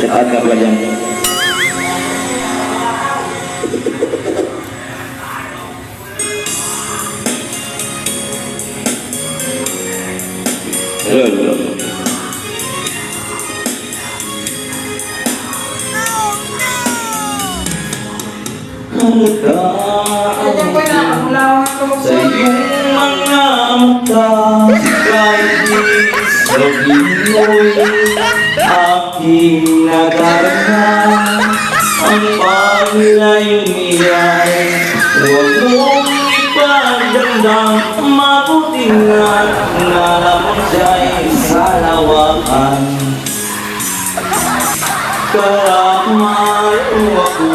Cepat ka pala dyan. Hello. Sa iyong mga mata, kahit di sabihin aking nadarama, ang paglayo niya'y huwag mong ipagdamdam. Mabuti nga nalamon siya'y sa lawakan. Kaya mahal ako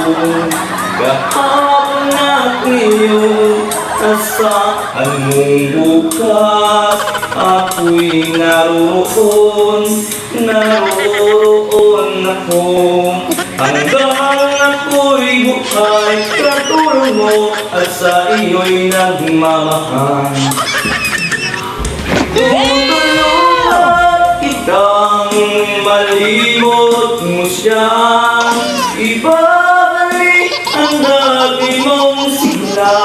kahapon at ngayon, asahan mong bukas ako'y naroon ako. Hanggang ako'y buhay, katulong mo at sa iyo'y nagmamahal. Tutulungan kitang malimot mo siya, ibabalik ang dati mong sigla.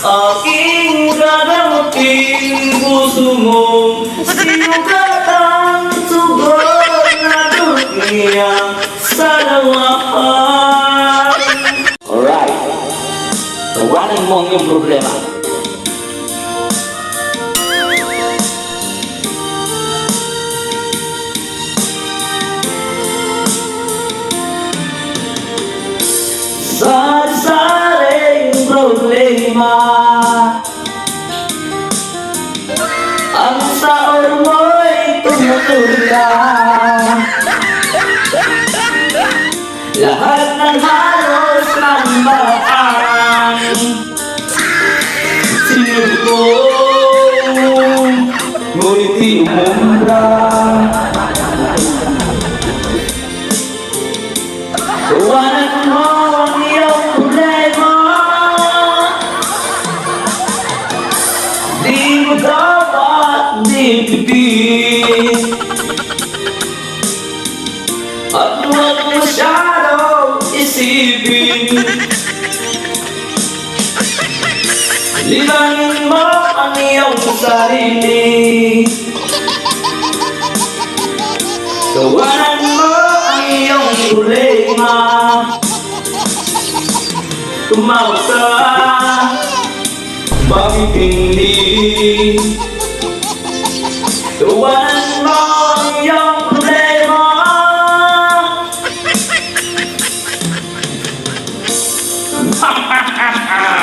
Aking gagamutin puso mo, sinugatan sugat na dunia sa lawahan. Alright, tawanan mo ang iyong problema. Sa saring problema, ang saor mo'y tumutulong. Lahat ng halos ng bataan sinugong, ngunit di umumbra. Tawanan mo ang iyong problema, di mo dapat dipipit. At huwag masyadong isipin, libanin mo ang iyong sarili. Tawanan mo ang iyong problema. Tumawag ka, bakit hindi? Tawanan mo ang iyong problema. Ha ha ha ha.